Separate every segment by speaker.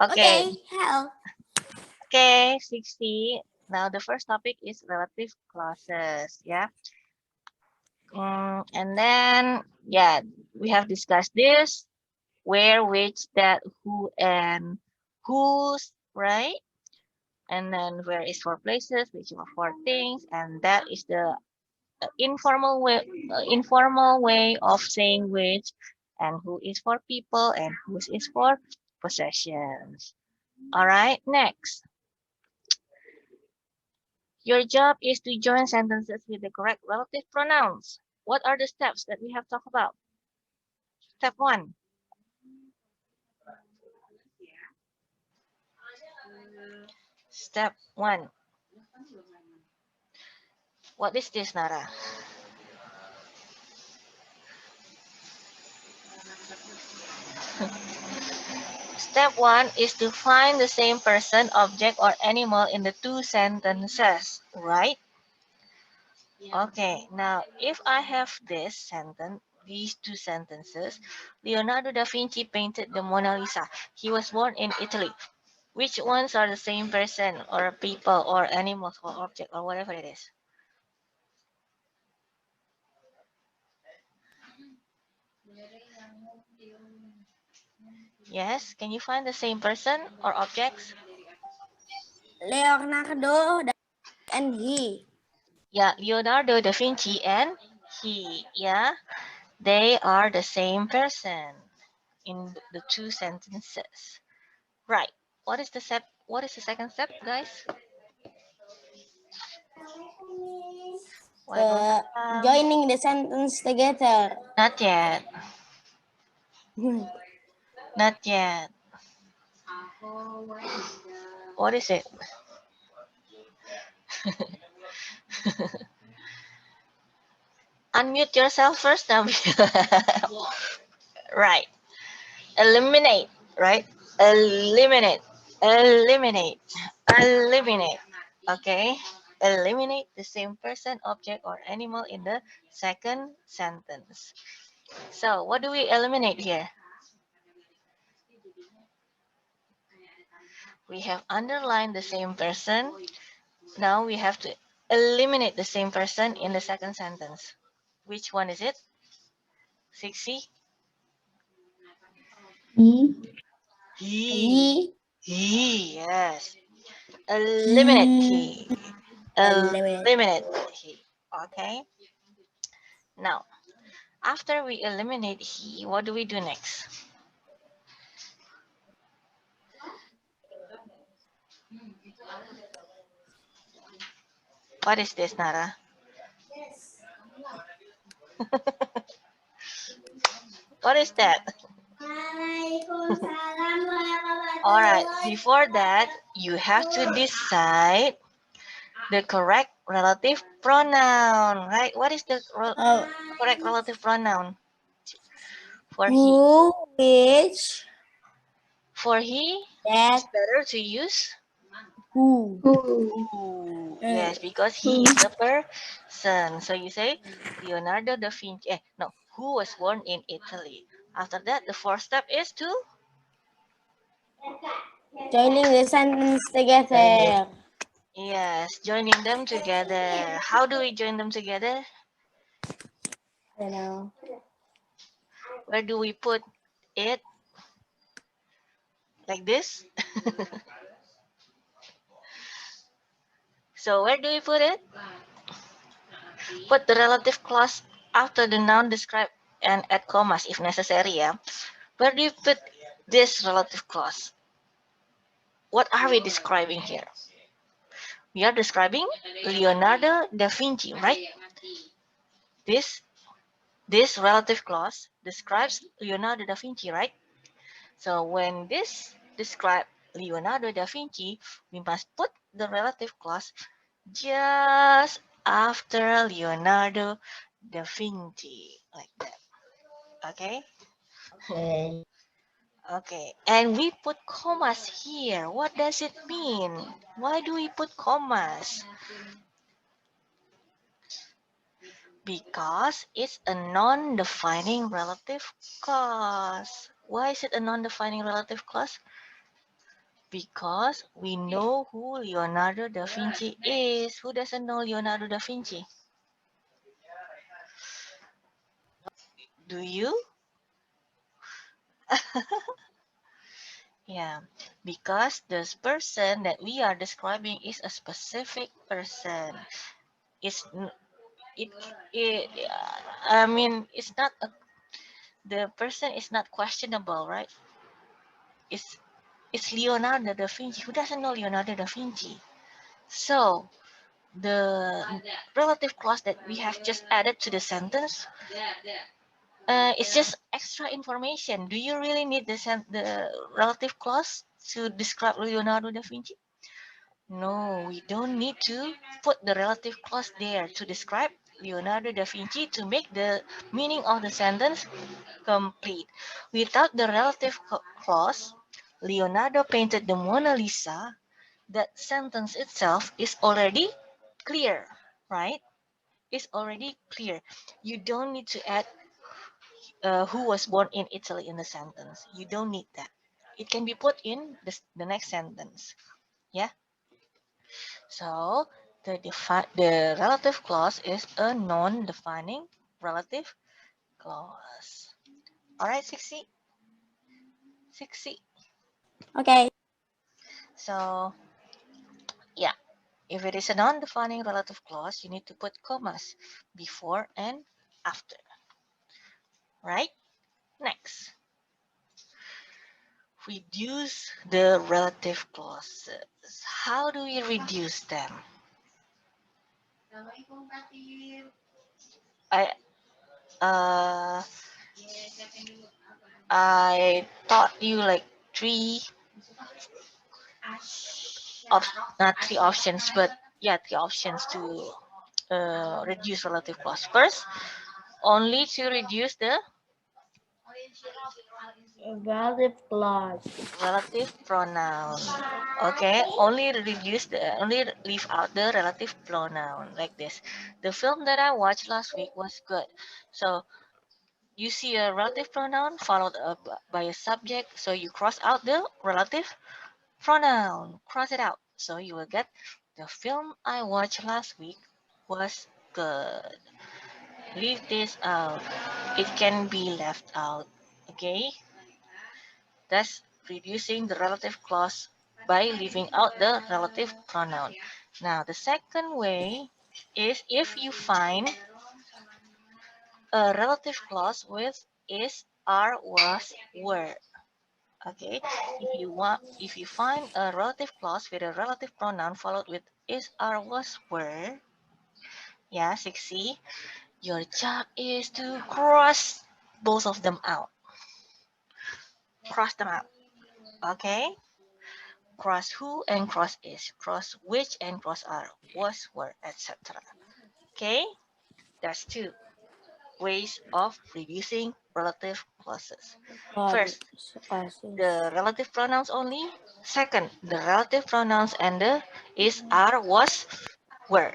Speaker 1: Okay.
Speaker 2: Okay, hello.
Speaker 1: Okay, 60. Now the first topic is relative clauses. Yeah. And then, yeah, we have discussed this, where, which, that, who, and whose, right? And then where is for places, which are for things, and that is the informal way of saying which, and who is for people, and whose is for possessions. All right, next. Your job is to join sentences with the correct relative pronouns. What are the steps that we have talked about? Step 1. Step 1. What is this, Nara? Step 1 is to find the same person, object, or animal in the two sentences, right? Okay, now if I have these two sentences, Leonardo da Vinci painted the Mona Lisa. He was born in Italy. Which ones are the same person or people or animals or object or whatever it is? Yes, can you find the same person or objects?
Speaker 2: Leonardo and he.
Speaker 1: Yeah, Leonardo da Vinci and he. Yeah, they are the same person in the two sentences. Right. What is the step? What is the second step, guys? Waalaikumsalam.
Speaker 2: Joining the sentence together.
Speaker 1: Not yet. Not yet. What is it? Unmute yourself first, Nabil. Right. Eliminate. Right. Eliminate. Eliminate. Eliminate. Okay. Eliminate the same person, object, or animal in the second sentence. So, what do we eliminate here? We have underlined the same person. Now we have to eliminate the same person in the second sentence. Which one is it? 60?
Speaker 3: He,
Speaker 1: He. He, yes. Eliminate
Speaker 2: He.
Speaker 1: he.
Speaker 2: Eliminate.
Speaker 1: Eliminate he. Okay. Now, after we eliminate he, what do we do next? What is this, Nara? What is that? All right. Before that, you have to decide the correct relative pronoun, right? What is the
Speaker 2: Oh,
Speaker 1: correct relative pronoun for he?
Speaker 2: who, which,
Speaker 1: For he, it's
Speaker 2: that,
Speaker 1: better to use
Speaker 2: who.
Speaker 3: who,
Speaker 1: who.
Speaker 2: Uh,
Speaker 1: Yes, because he
Speaker 3: who,
Speaker 1: is the person. So you say Leonardo da Vinci. No, who was born in Italy. After that, the fourth step is to
Speaker 2: Joining the sentence together.
Speaker 1: yes, joining them together. How do we join them together?
Speaker 2: I don't know.
Speaker 1: Where do we put it? Like this? So where do we put it? Put the relative clause after the noun described and add commas if necessary, yeah. Where do you put this relative clause? What are we describing here? We are describing Leonardo da Vinci, right? This this relative clause describes Leonardo da Vinci, right? So when this describe Leonardo da Vinci, we must put the relative clause just after Leonardo da Vinci, like that. Okay?
Speaker 2: Okay.
Speaker 1: Okay. And we put commas here. What does it mean? Why do we put commas? Because it's a non-defining relative clause. Why is it a non-defining relative clause? Because we know who Leonardo da Vinci is. Who doesn't know Leonardo da Vinci? Do you? Yeah, because this person that we are describing is a specific person. It's it, it I mean it's not a, the person is not questionable, right? It's Leonardo da Vinci. Who doesn't know Leonardo da Vinci? So the relative clause that we have just added to the sentence, it's just extra information. Do you really need the relative clause to describe Leonardo da Vinci? No, we don't need to put the relative clause there to describe Leonardo da Vinci to make the meaning of the sentence complete. Without the relative clause, Leonardo painted the Mona Lisa. That sentence itself is already clear, right? It's already clear. You don't need to add who was born in Italy in the sentence. You don't need that. It can be put in the next sentence. Yeah. So the relative clause is a non-defining relative clause. All right, 60. 60.
Speaker 2: Okay.
Speaker 1: So yeah, if it is a non-defining relative clause, you need to put commas before and after. Right? Next, reduce the relative clauses. How do we reduce them? I uh I taught you like not three options, but yeah, three options to reduce relative clause. First, only to reduce the
Speaker 2: Relative clause.
Speaker 1: relative pronoun. Okay, only leave out the relative pronoun like this. The film that I watched last week was good. So you see a relative pronoun followed up by a subject, so you cross out the relative pronoun. Cross it out. So you will get the film I watched last week was good. Leave this out. It can be left out. Okay? Thus reducing the relative clause by leaving out the relative pronoun. Now, the second way is if you find a relative clause with is, are, was, were. Okay, if you find a relative clause with a relative pronoun followed with is, are, was, were, yeah, 6C, your job is to cross both of them out. Cross them out. Okay? Cross who and cross is. Cross which and cross are. Was, were, etc. Okay? There's two ways of reducing relative clauses. First, the relative pronouns only. Second, the relative pronouns and the is, are, was, were.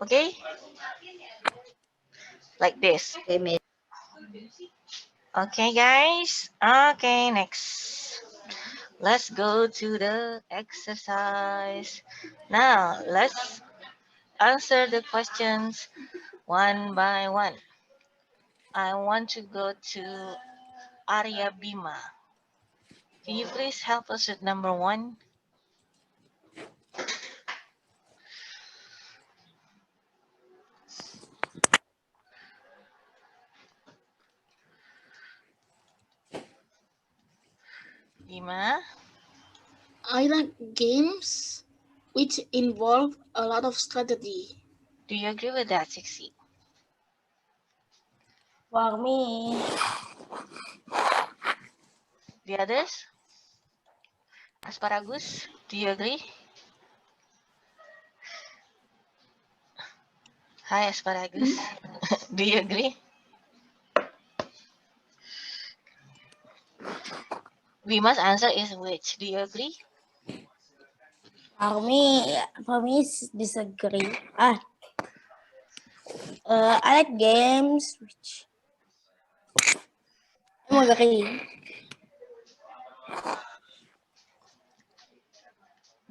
Speaker 1: Okay? Like this. Okay, guys. Okay, next. Let's go to the exercise. Now, let's answer the questions one by one. I want to go to Arya Bima. Can you please help us with number 1? Bima,
Speaker 3: I like games which involve a lot of strategy.
Speaker 1: do you agree with that, Sixi?
Speaker 2: For me,
Speaker 1: The others? Asparagus, do you agree? Hi, Asparagus. Do you agree? Bima's answer is which? Do you agree?
Speaker 2: for me, disagree. I like games which I'm agree.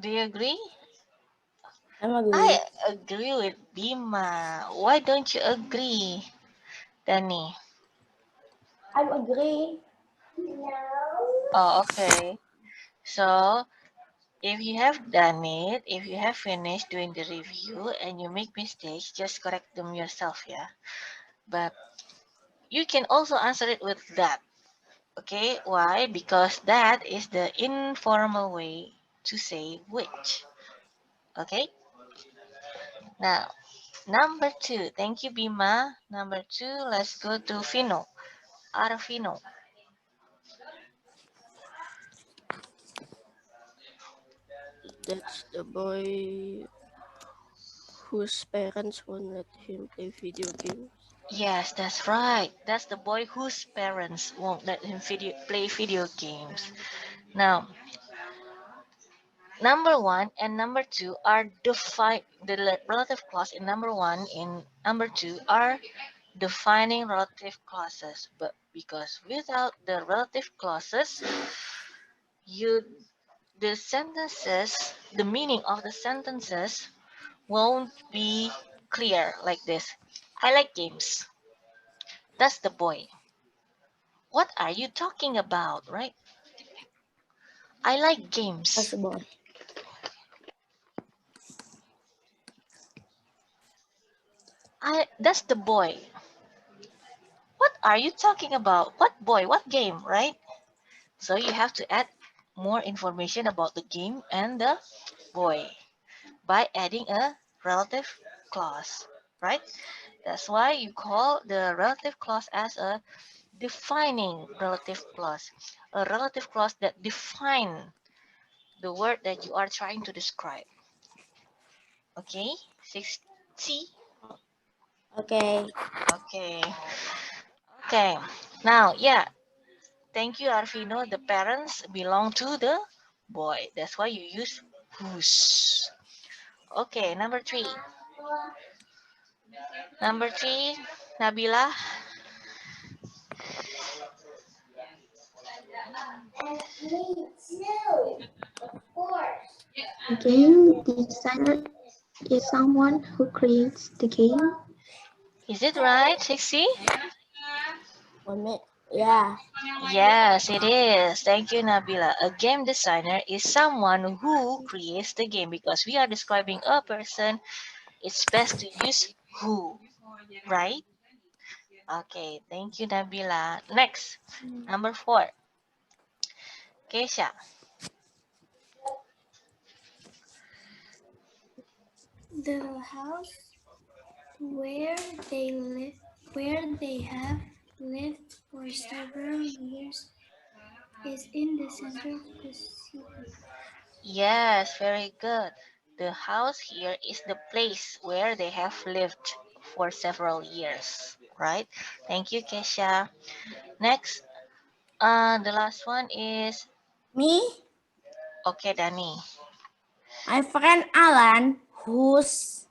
Speaker 1: Do you agree?
Speaker 2: I'm agree.
Speaker 1: I agree with Bima. Why don't you agree, Danny?
Speaker 2: I'm agree.
Speaker 1: Oh, okay. So, if you have done it, if you have finished doing the review and you make mistakes, just correct them yourself, yeah. But you can also answer it with that. Okay, why? Because that is the informal way to say which. Okay, now number two. Thank you, Bima. Number two, let's go to Fino. Arafino.
Speaker 4: That's the boy whose parents won't let him play video games.
Speaker 1: Yes, that's right. That's the boy whose parents won't let him play video games. Now, number one and number two are the relative clause in number one in number two are defining relative clauses. But because without the relative clauses, you the meaning of the sentences won't be clear like this. I like games. That's the boy. What are you talking about, right? I like games.
Speaker 2: That's the boy.
Speaker 1: That's the boy. What are you talking about? What boy? What game, right? So you have to add more information about the game and the boy by adding a relative clause, right? That's why you call the relative clause as a defining relative clause, a relative clause that define the word that you are trying to describe. Okay, 60.
Speaker 2: Okay.
Speaker 1: Okay, okay. Now, yeah, thank you, Arvino. The parents belong to the boy. That's why you use whose. Okay, number three. Number three, Nabila.
Speaker 3: Game designer is someone who creates the game.
Speaker 1: Is it right, Sixty?
Speaker 2: 1 minute. Yeah.
Speaker 1: Yes, it is. Thank you, Nabila. A game designer is someone who creates the game because we are describing a person. It's best to use who, right? Okay, thank you, Nabila. Next, number four, Kesha.
Speaker 5: The house where they live, where they have lived for several years, is in the center of the city.
Speaker 1: Yes, very good. The house here is the place where they have lived for several years, right? Thank you, Kesha. Next, the last one is
Speaker 2: Me,
Speaker 1: okay, Dani.
Speaker 2: my friend Alan, whose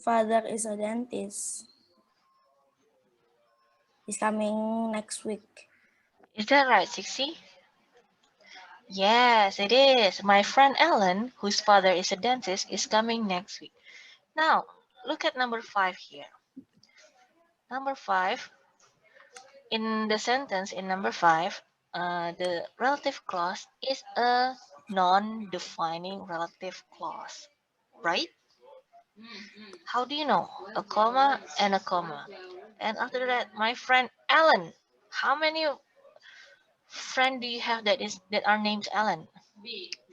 Speaker 2: father is a dentist, is coming next week.
Speaker 1: Is that right, Sixty? Yes, it is. My friend Ellen, whose father is a dentist, is coming next week. Now, look at number five here. Number five, in the sentence in number five, the relative clause is a non-defining relative clause, right? How do you know? A comma and a comma. And after that, my friend Alan. How many friend do you have that are named Alan?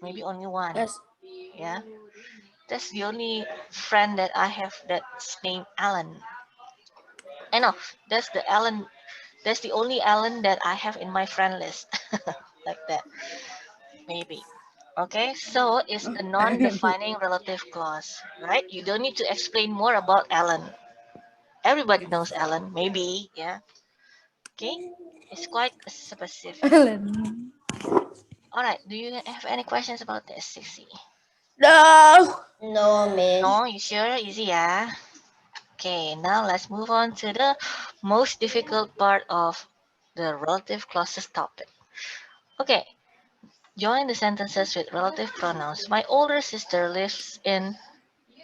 Speaker 1: Maybe only one.
Speaker 2: Yes.
Speaker 1: Yeah. That's the only friend that I have that's named Alan. I know that's the Alan. That's the only Alan that I have in my friend list. Like that, maybe. Okay, so it's a non-defining relative clause, right? You don't need to explain more about Alan. Everybody knows Alan, maybe, yeah. Okay, it's quite specific.
Speaker 2: Alan.
Speaker 1: All right, do you have any questions about this, Sixty?
Speaker 2: No. No, miss.
Speaker 1: No, you sure? Easy, yeah. Okay, now let's move on to the most difficult part of the relative clauses topic. Okay, Join the sentences with relative pronouns. My older sister lives in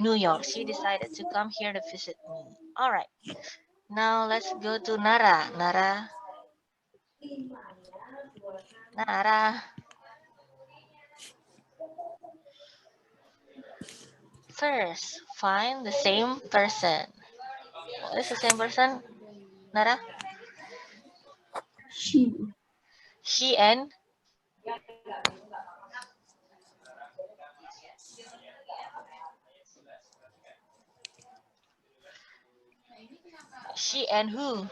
Speaker 1: New York. She decided to come here to visit me. All right. Now let's go to Nara. Nara. First, find the same person. What is the same person, Nara?
Speaker 3: She.
Speaker 1: She and who?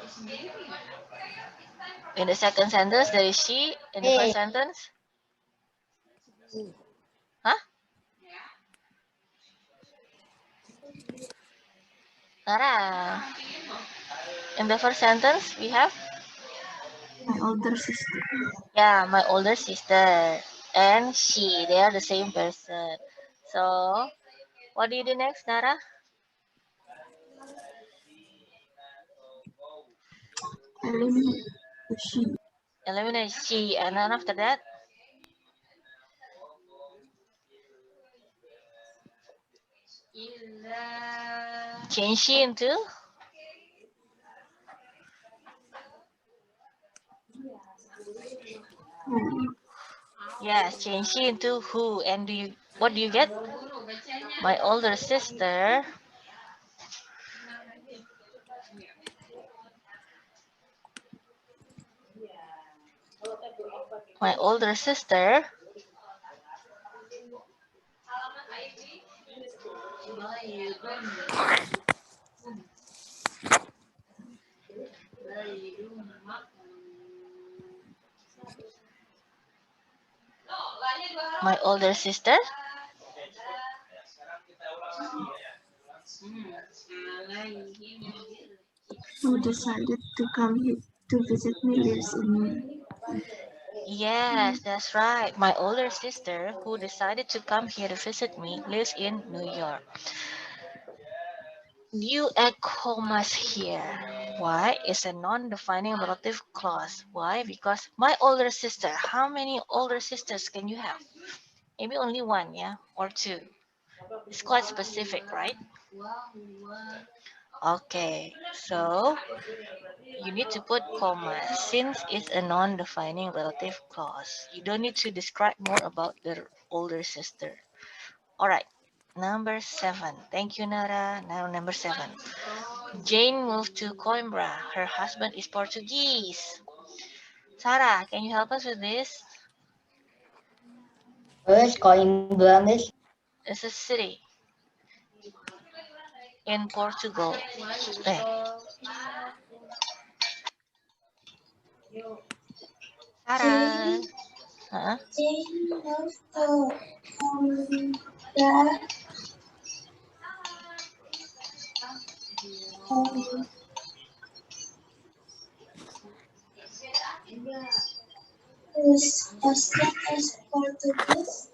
Speaker 1: In the second sentence, there is she. In the first sentence, huh? Nara. In the first sentence, we have
Speaker 3: My older sister.
Speaker 1: yeah, my older sister and she. They are the same person. So, what do you do next, Nara?
Speaker 3: Eliminate the she.
Speaker 1: Eliminate she, and then after that, change she into yes, change she into who, and what do you get? My older sister. My older sister my older sister
Speaker 3: Who decided to come here to visit me lives in New York.
Speaker 1: yes, that's right. My older sister, who decided to come here to visit me, lives in New York. You add commas here. Why? It's a non-defining relative clause. Why? Because my older sister. How many older sisters can you have? Maybe only one, yeah? Or two. It's quite specific, right? Okay, so you need to put comma since it's a non-defining relative clause. You don't need to describe more about the older sister. All right, number 7. Thank you, Nara. Now number 7. Jane moved to Coimbra. Her husband is Portuguese. Sarah, can you help us with this?
Speaker 2: Where's Coimbra, Miss?
Speaker 1: It's a city in Portugal. Eh, Sarah. Huh?
Speaker 5: Jane moved to Coimbra. Whose husband is Portuguese?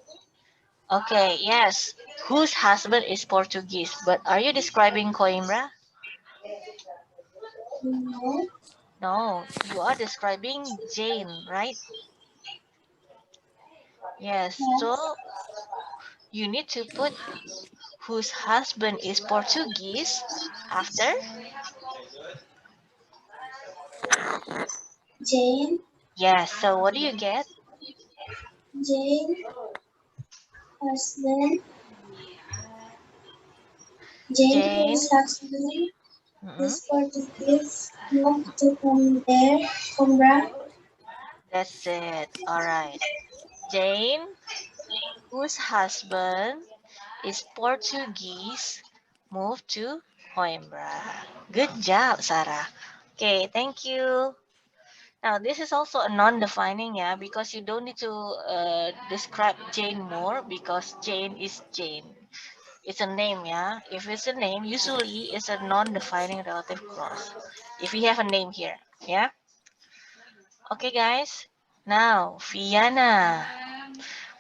Speaker 1: Okay, yes. Whose husband is Portuguese? But are you describing Coimbra?
Speaker 5: No.
Speaker 1: No, you are describing Jane, right? Yes, so
Speaker 5: Yes.
Speaker 1: you need to put whose husband is Portuguese after
Speaker 5: Jane.
Speaker 1: yes. So what do you get?
Speaker 5: Jane. Husband. Jane,
Speaker 1: Jane.
Speaker 5: whose husband
Speaker 1: Mm-mm,
Speaker 5: is Portuguese, moved to Coimbra.
Speaker 1: that's it. All right. Jane, whose husband is Portuguese, moved to Coimbra. Good job, Sarah. Okay, thank you. Now, this is also a non-defining, yeah, because you don't need to describe Jane more because Jane is Jane. It's a name, yeah. If it's a name, usually it's a non-defining relative clause. If we have a name here, yeah. Okay, guys. Now, Viana.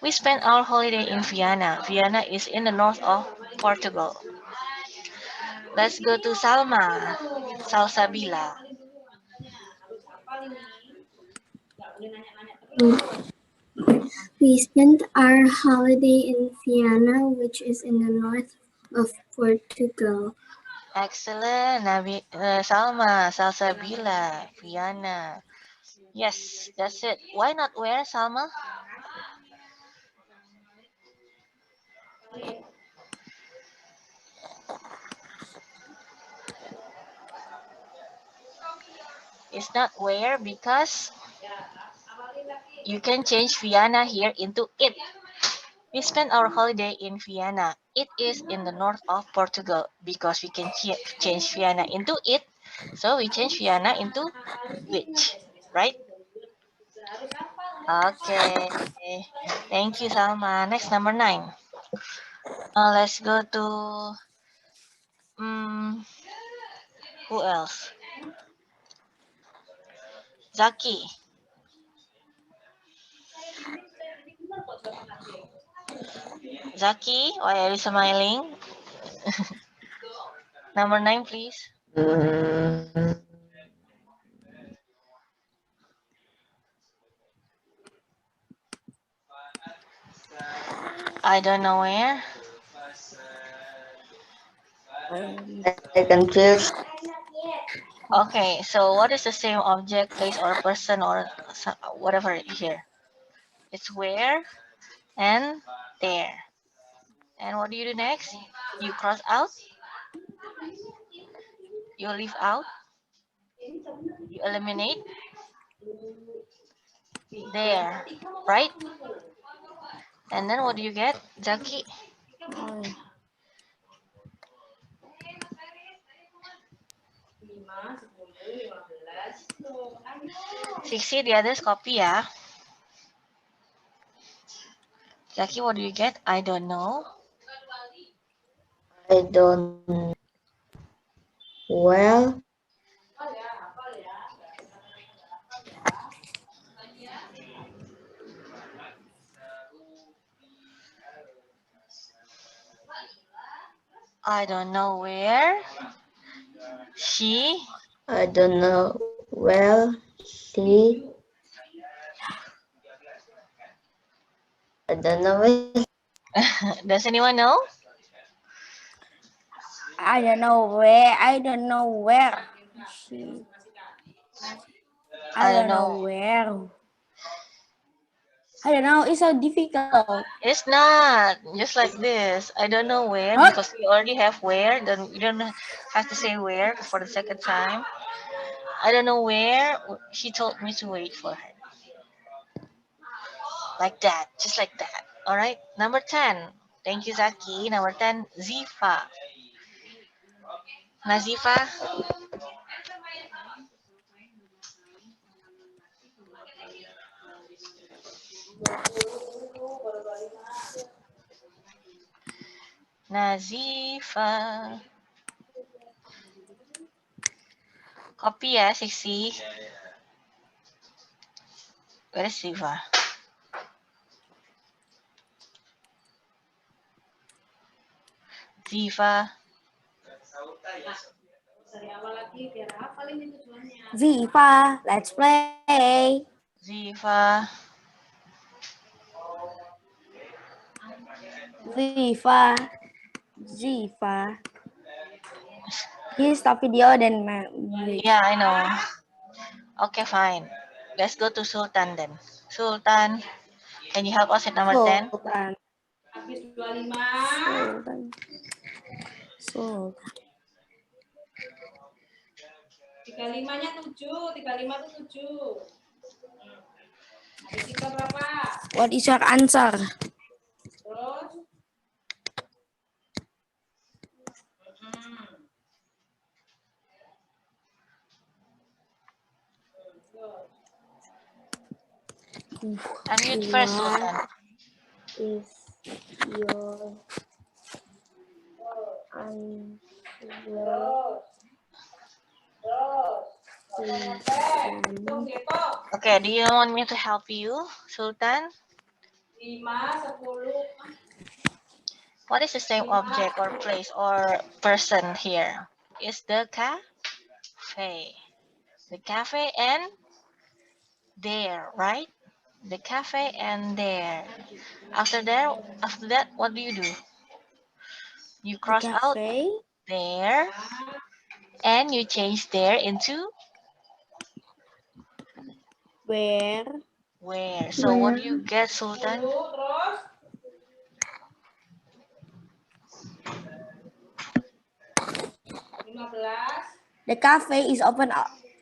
Speaker 1: We spent our holiday in Viana. Viana is in the north of Portugal. Let's go to Salma. Salsabila.
Speaker 3: We
Speaker 5: We spent our holiday in Vienna, which is in the north of Portugal.
Speaker 1: Excellent. Salma, Salsabila, Fiana. Yes, that's it. Why not where, Salma? It's not where because you can change Vienna here into it. We spent our holiday in Vienna. It is in the north of Portugal because we can change Vienna into it. So we change Vienna into which, right? Okay. Thank you, Salma. Next, number 9. Let's go to who else? Zaki. Zaki, why are you smiling? Number 9, please. I don't know where.
Speaker 2: I confused.
Speaker 1: Okay, so what is the same object, place, or person, or whatever here? It's where and there. And what do you do next? You cross out, you leave out, you eliminate, there, right? And then what do you get, Zaki? Sixty, the others copy, ya. Zaki, what do you get? I don't know.
Speaker 2: I don't. Well,
Speaker 1: I don't know where she.
Speaker 2: I don't know. Well, see, I don't know.
Speaker 1: Does anyone know?
Speaker 6: I don't know where. I don't know where. I don't know where. I don't know. It's so difficult.
Speaker 1: It's not just like this. I don't know where
Speaker 6: Huh?
Speaker 1: because we already have where. Then you don't have to say where for the second time. I don't know where. She told me to wait for her. Like that, just like that. All right. Number 10. Thank you, Zaki. Number 10, Zifa. Nazifa. Nazifa. Copy ya, 60. Where is Zifa? Zifa.
Speaker 6: Ziva, let's play.
Speaker 1: Zifa.
Speaker 6: Ziva. Ziva. He stop video then
Speaker 1: Yeah, I know. Okay, fine. Let's go to Sultan then. Sultan, can you help us at number 10?
Speaker 6: Sultan. Sultan. Sultan.
Speaker 7: 35-nya 7, 35 itu 7. Ada kita berapa?
Speaker 6: What is your answer?
Speaker 7: Terus?
Speaker 1: Unmute first, Sultan.
Speaker 6: Is your answer?
Speaker 1: Okay, do you want me to help you, Sultan?
Speaker 7: 5, 10.
Speaker 1: What is the same object or place or person here? Is the cafe. The cafe and there, right? the cafe, and there. After that, what do? You
Speaker 6: The
Speaker 1: cross out
Speaker 6: cafe.
Speaker 1: there, and you change there into
Speaker 6: Where
Speaker 1: where. So what do you get, Sultan?
Speaker 7: 10, terus 15,
Speaker 6: the cafe is open.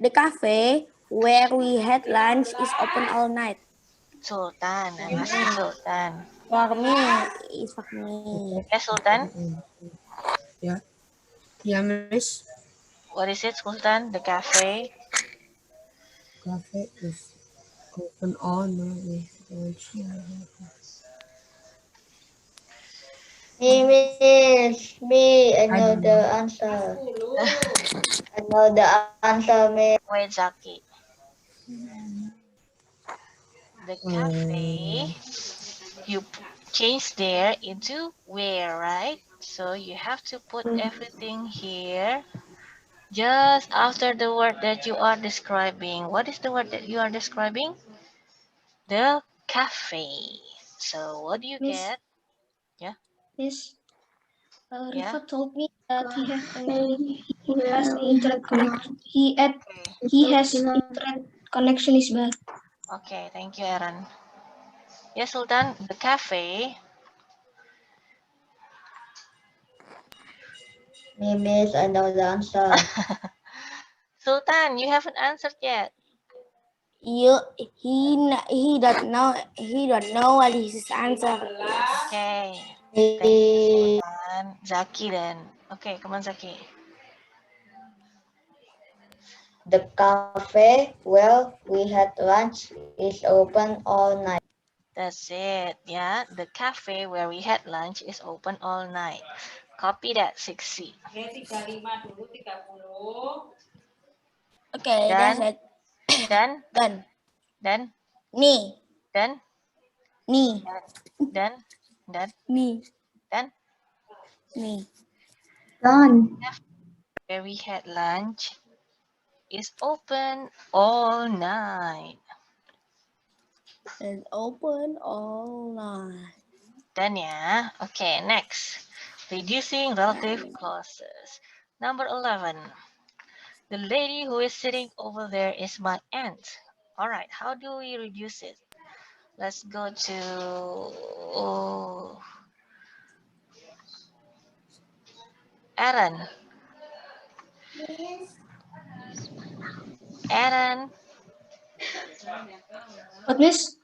Speaker 6: The cafe where we had lunch is open all night.
Speaker 1: Sultan, I'm asking Sultan.
Speaker 6: For me, it's for me.
Speaker 1: Okay, Sultan.
Speaker 8: Yeah. Yeah, Miss.
Speaker 1: What is it, Sultan? The cafe.
Speaker 8: Cafe is open all night.
Speaker 2: Miss, me, I
Speaker 8: I
Speaker 2: know
Speaker 8: don't
Speaker 2: the
Speaker 8: know.
Speaker 2: answer.
Speaker 7: 10.
Speaker 2: I know the answer, Miss.
Speaker 1: Wait, Zaki. The cafe, you change there into where, right? So you have to put everything here just after the word that you are describing. What is the word that you are describing? The cafe. So what do you
Speaker 5: Miss,
Speaker 1: get? Yeah.
Speaker 5: Miss,
Speaker 1: Yeah.
Speaker 5: Rifa told me that he has internet connection. He has internet connection is bad.
Speaker 1: Okay, thank you, Aaron. Yes, Sultan, the cafe.
Speaker 2: Me, Miss, I know the answer.
Speaker 1: Sultan, you haven't answered yet.
Speaker 6: He don't know what is his answer.
Speaker 1: Okay. Thank you,
Speaker 2: Me,
Speaker 1: Sultan. Zaki then. Okay, come on, Zaki.
Speaker 2: the cafe where we had lunch is open all night.
Speaker 1: That's it. Yeah, the cafe where we had lunch is open all night. Copy that, 6C.
Speaker 7: Ya 35 dulu 30.
Speaker 6: Okay,
Speaker 1: Done?
Speaker 6: that's it.
Speaker 1: Done?
Speaker 6: Done.
Speaker 1: Done?
Speaker 6: Me.
Speaker 1: Done?
Speaker 6: Me.
Speaker 1: Done? Done?
Speaker 6: Me.
Speaker 1: Done?
Speaker 6: Me.
Speaker 5: Done.
Speaker 1: Where we had lunch is open all night.
Speaker 6: It's open all night.
Speaker 1: Done, yeah? Okay, next. Reducing relative clauses. Number 11. The lady who is sitting over there is my aunt. All right, how do we reduce it? Let's go to Aaron. Aaron,
Speaker 5: But Miss,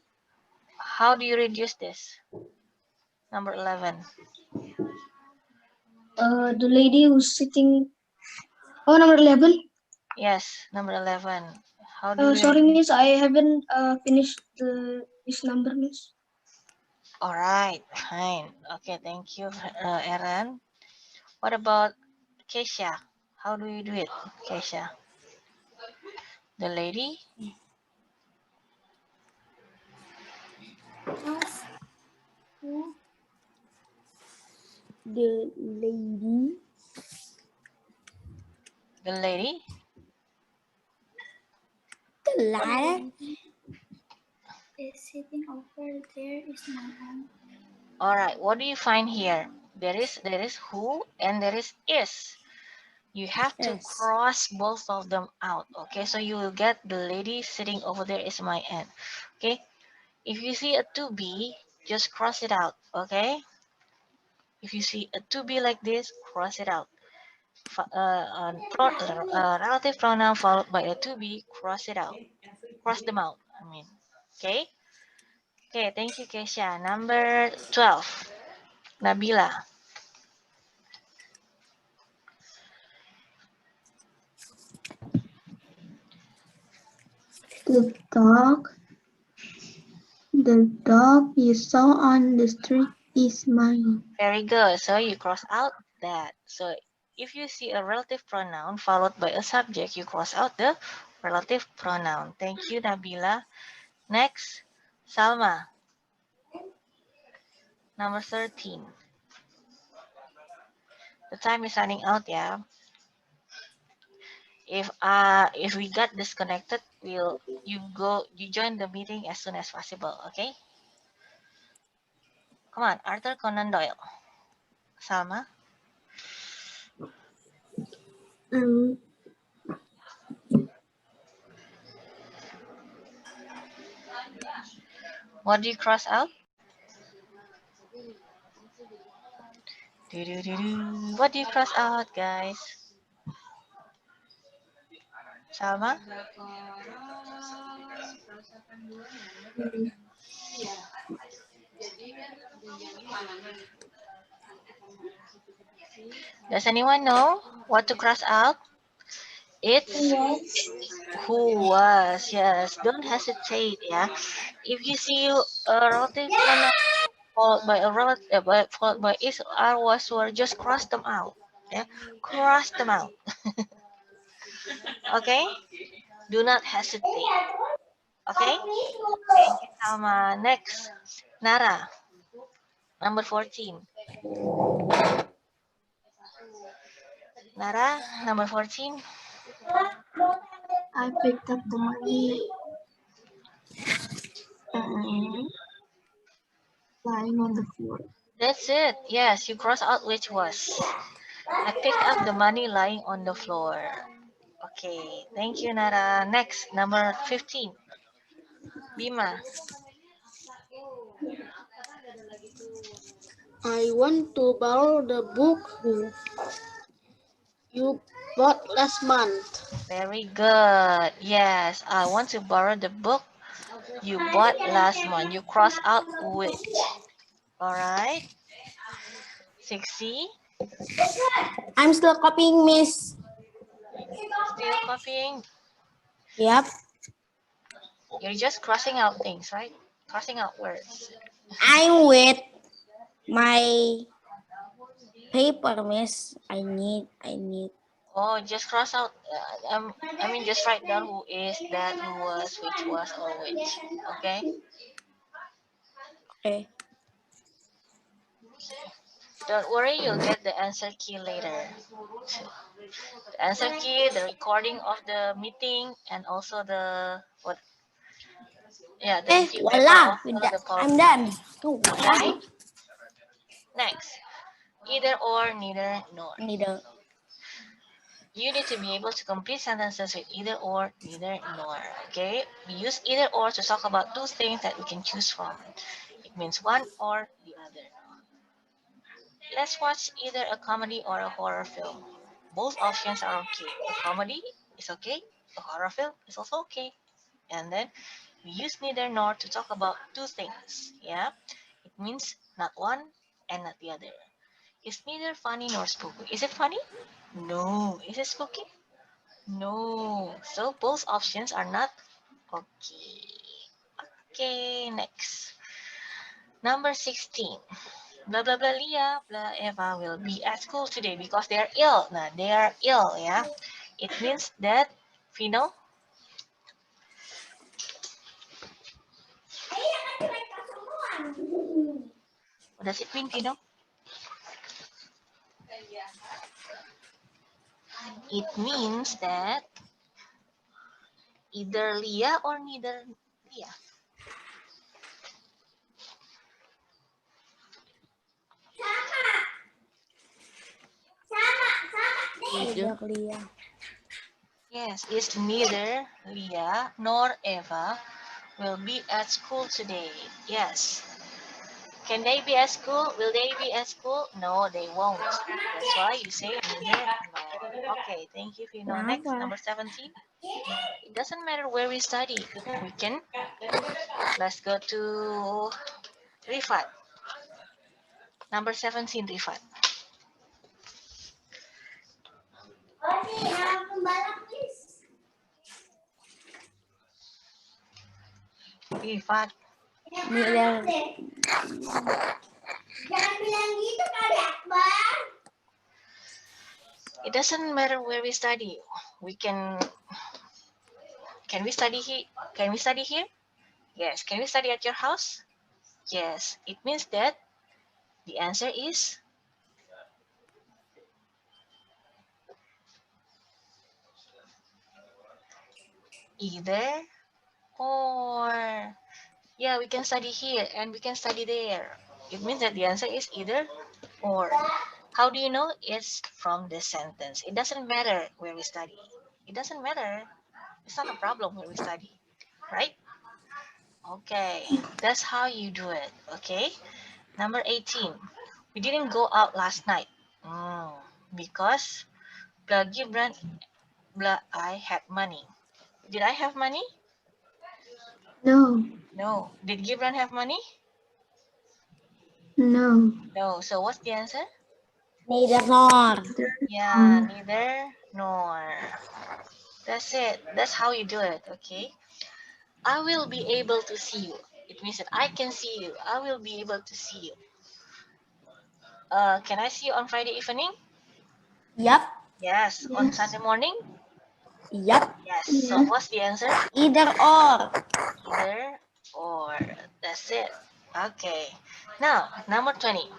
Speaker 1: how do you reduce this? Number 11.
Speaker 5: the lady who's sitting. Oh, number 11.
Speaker 1: Yes, number 11. How do you
Speaker 5: Sorry,
Speaker 1: reduce?
Speaker 5: Miss, I haven't finished this number, Miss.
Speaker 1: All right, fine. Okay, thank you, Aaron. What about Keisha? How do you do it, Keisha? The lady?
Speaker 6: The lady.
Speaker 1: The lady?
Speaker 6: The lady.
Speaker 5: Is sitting over there is my aunt.
Speaker 1: All right, what do you find here? There is who and there is. You have to
Speaker 6: Yes.
Speaker 1: cross both of them out. Okay, so you will get the lady sitting over there is my aunt. Okay, if you see a to be, just cross it out. Okay, if you see a to be like this, cross it out. Relative pronoun followed by a to be, cross it out. Cross them out. I mean, okay. Okay, thank you, Kesha. Number 12, Nabila.
Speaker 5: The dog you saw on the street is mine.
Speaker 1: Very good. So you cross out that. So if you see a relative pronoun followed by a subject, you cross out the relative pronoun. Thank you, Nabila. Next, Salma. Number 13. The time is running out, yeah. If we got disconnected, you join the meeting as soon as possible, okay? Come on, Arthur Conan Doyle. Salma,
Speaker 3: Um,
Speaker 1: what do you cross out? Do-do-do-do. What do you cross out, guys? Salma? Does anyone know what to cross out? It's who was. Yes, don't hesitate. Yeah, if you see a relative pronoun followed by a relative, followed by is or was were, just cross them out. Yeah, cross them out. Okay, do not hesitate. Okay, thank you, Salma. Next, Nara, number 14. Nara, number 14.
Speaker 3: I picked up the money lying on the floor.
Speaker 1: That's it. Yes, you cross out which was. I picked up the money lying on the floor. Okay, thank you, Nara. Next, number 15. Bima.
Speaker 3: I want to borrow the book you bought last month.
Speaker 1: Very good. Yes, I want to borrow the book you bought last month. You cross out which. All right. 60.
Speaker 6: I'm still copying, Miss.
Speaker 1: Still copying.
Speaker 6: Yep.
Speaker 1: You're just crossing out things, right? Crossing out words.
Speaker 6: I'm with my paper, Miss. I need.
Speaker 1: Oh, just cross out. I mean, just write down who is, that, who was, which was, or which. Okay.
Speaker 6: Okay.
Speaker 1: Don't worry, you'll get the answer key later. The answer key, the recording of the meeting, and also the what? Yeah, the receipt paper,
Speaker 6: Voila.
Speaker 1: also
Speaker 6: With that,
Speaker 1: the
Speaker 6: I'm
Speaker 1: PowerPoint.
Speaker 6: done. Oh,
Speaker 1: Okay. Next, either or, neither nor.
Speaker 6: Neither.
Speaker 1: You need to be able to complete sentences with either or, neither nor. Okay. We use either or to talk about two things that we can choose from. It means one or the other. Let's watch either a comedy or a horror film. Both options are okay. A comedy is okay. A horror film is also okay. And then we use neither nor to talk about two things. Yeah, it means not one and not the other. It's neither funny nor spooky. Is it funny? No. Is it spooky? No. So both options are not okay. Okay, next. Number 16. Blah blah blah Leah, blah Eva will be at school today because they are ill. Nah, they are ill, yeah. It means that Fino. What does it mean, Fino? It means that either Leah or neither Leah.
Speaker 6: Neither Leah.
Speaker 1: Yes, it's neither Leah nor Eva will be at school today. Yes. Can they be at school? Will they be at school? No, they won't. That's why you say neither nor. Okay, thank you, Fino. Next, number 17. It doesn't matter where we study. We can. Let's go to Rifat. Number 17, Rifat. Rifat.
Speaker 6: Neither.
Speaker 1: It doesn't matter where we study. We can we study here? Can we study here? Yes. Can we study at your house? Yes. It means that the answer is either or. Yeah, we can study here and we can study there. It means that the answer is either or. How do you know? It's from this sentence. It doesn't matter where we study. It doesn't matter. It's not a problem where we study, right? Okay, that's how you do it. Okay, number 18. We didn't go out last night. Because blah Gibran, blah I had money. Did I have money?
Speaker 5: No.
Speaker 1: No. Did Gibran have money?
Speaker 5: No.
Speaker 1: No. So what's the answer?
Speaker 6: Neither nor.
Speaker 1: Yeah, neither nor. That's it. That's how you do it. Okay. I will be able to see you. It means that I can see you. I will be able to see you. Can I see you on Friday evening?
Speaker 6: Yep.
Speaker 1: Yes. On
Speaker 5: Yes.
Speaker 1: Sunday morning?
Speaker 6: Yep.
Speaker 1: Yes. So
Speaker 5: Yes.
Speaker 1: what's the answer?
Speaker 6: Either or.
Speaker 1: Either or. That's it. Okay. Now, number 20.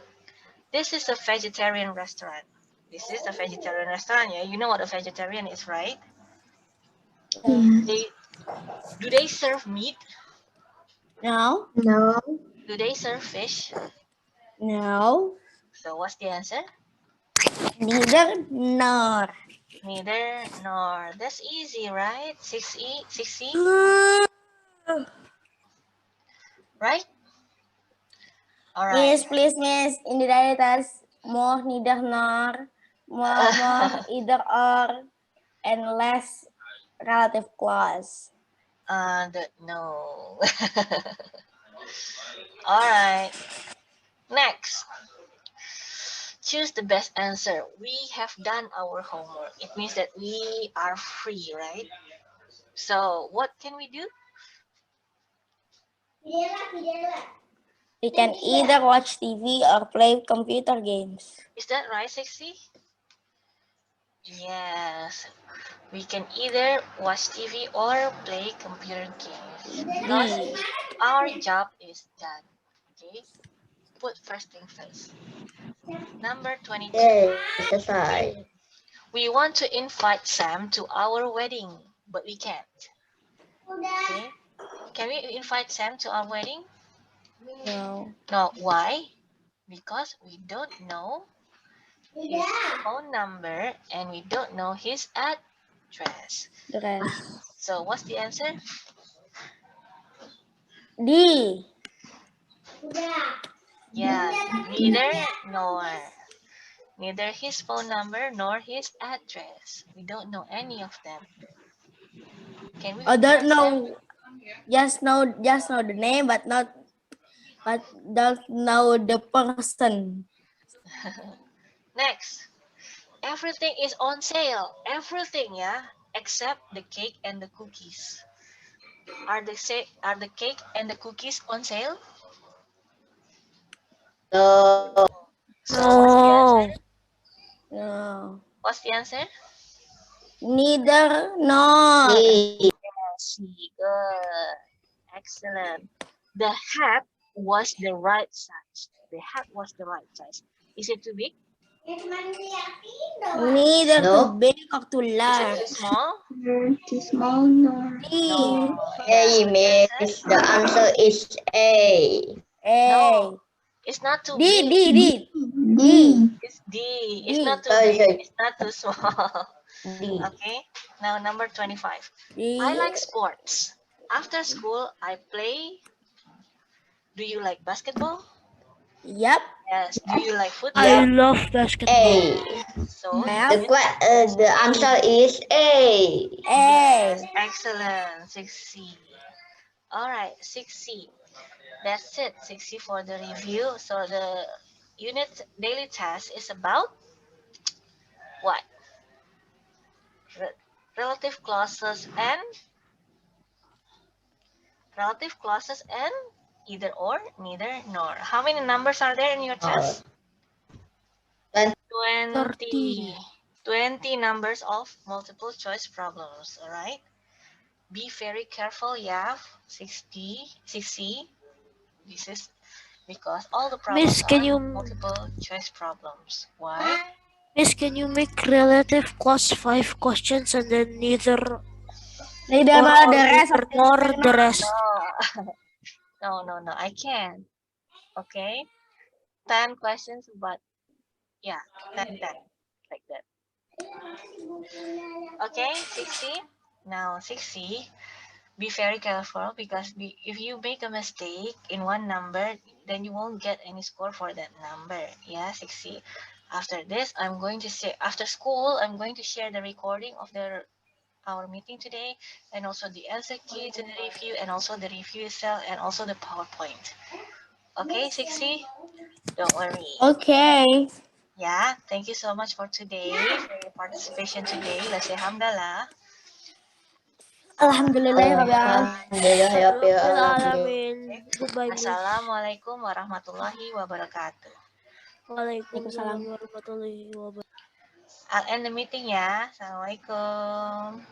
Speaker 1: This is a vegetarian restaurant. This is a vegetarian restaurant. Yeah, you know what a vegetarian is, right?
Speaker 5: Yes.
Speaker 1: Do they serve meat?
Speaker 6: No.
Speaker 5: No.
Speaker 1: Do they serve fish?
Speaker 6: No.
Speaker 1: So what's the answer?
Speaker 6: Neither nor.
Speaker 1: Neither nor. That's easy, right? 6E, 6C, right? All right.
Speaker 6: Miss, please, miss. In the writers, more neither nor, more either or, and less relative clause.
Speaker 1: No. All right. Next. Choose the best answer. We have done our homework. It means that we are free, right? So what can we do?
Speaker 6: We can either watch TV or play computer games.
Speaker 1: Is that right, Sexy? Yes. We can either watch TV or play computer games. Because our job is done. Okay? Put first thing first. Number 22.
Speaker 2: Yes, that's right.
Speaker 1: We want to invite Sam to our wedding, but we can't. Okay? Can we invite Sam to our wedding?
Speaker 6: No.
Speaker 1: No. Why? Because we don't know his phone number and we don't know his address.
Speaker 6: The rest.
Speaker 1: So what's the answer?
Speaker 6: D.
Speaker 1: Yeah, neither nor. Neither his phone number nor his address. We don't know any of them. Can we?
Speaker 6: I don't
Speaker 1: invite Sam?
Speaker 6: know. Just know the name, but don't know the person.
Speaker 1: Next. Everything is on sale. Everything, yeah, except the cake and the cookies. Are the cake and the cookies on sale?
Speaker 2: No.
Speaker 1: So what's the answer?
Speaker 6: No.
Speaker 1: What's the answer?
Speaker 6: Neither nor.
Speaker 2: D.
Speaker 1: Yes, good. Excellent. The hat was the right size. The hat was the right size. Is it too big?
Speaker 6: Neither
Speaker 2: No.
Speaker 6: too big or too
Speaker 1: Is it
Speaker 6: large.
Speaker 1: too small?
Speaker 5: Too small nor.
Speaker 6: D.
Speaker 1: No.
Speaker 2: A, miss. The answer is A.
Speaker 6: A.
Speaker 1: No. It's not too
Speaker 6: D.
Speaker 1: big.
Speaker 6: D.
Speaker 5: D.
Speaker 1: It's D. It's
Speaker 6: D.
Speaker 1: not too
Speaker 2: Sorry,
Speaker 1: big.
Speaker 2: sorry.
Speaker 1: It's not too small.
Speaker 2: D.
Speaker 1: Okay. Now number 25.
Speaker 6: D.
Speaker 1: I like sports. After school, I play. Do you like basketball?
Speaker 6: Yep.
Speaker 1: Yes. Do you like football?
Speaker 6: I
Speaker 8: love basketball.
Speaker 2: A.
Speaker 1: So
Speaker 6: Yep.
Speaker 2: The answer is A.
Speaker 6: A.
Speaker 1: excellent. 6C. All right, 6C. That's it. 6C for the review. So the unit daily task is about what? Relative clauses and either or, neither nor. How many numbers are there in your test? 20. 20 numbers of multiple choice problems. All right. Be very careful, yeah. 6C. This is because all the problems
Speaker 8: Miss, can
Speaker 1: are
Speaker 8: you-
Speaker 1: multiple choice problems. Why?
Speaker 8: Miss, can you make relative clause 5 questions and then neither
Speaker 6: Neither
Speaker 4: Or
Speaker 6: nor the rest.
Speaker 4: nor the rest.
Speaker 1: No, I can. Okay. 10 questions, but yeah, 10, like that. Okay, 60. Now, 60. Be very careful because if you make a mistake in one number, then you won't get any score for that number. Yeah, 60. After this, I'm going to say, after school, I'm going to share the recording of our meeting today, and also the answer key to the review, and also the review itself, and also the PowerPoint. Okay, 60? Don't worry.
Speaker 6: Okay.
Speaker 1: Yeah, thank you so much for today, for your participation today. Let's say Alhamdulillah.
Speaker 6: Alhamdulillah.
Speaker 2: Alhamdulillah ya Rabbil
Speaker 4: Alamin. Goodbye, Miss.
Speaker 1: Assalamualaikum warahmatullahi wabarakatuh.
Speaker 4: Waalaikumsalam warahmatullahi wabarakatuh.
Speaker 1: I'll end the meeting ya. Assalamualaikum.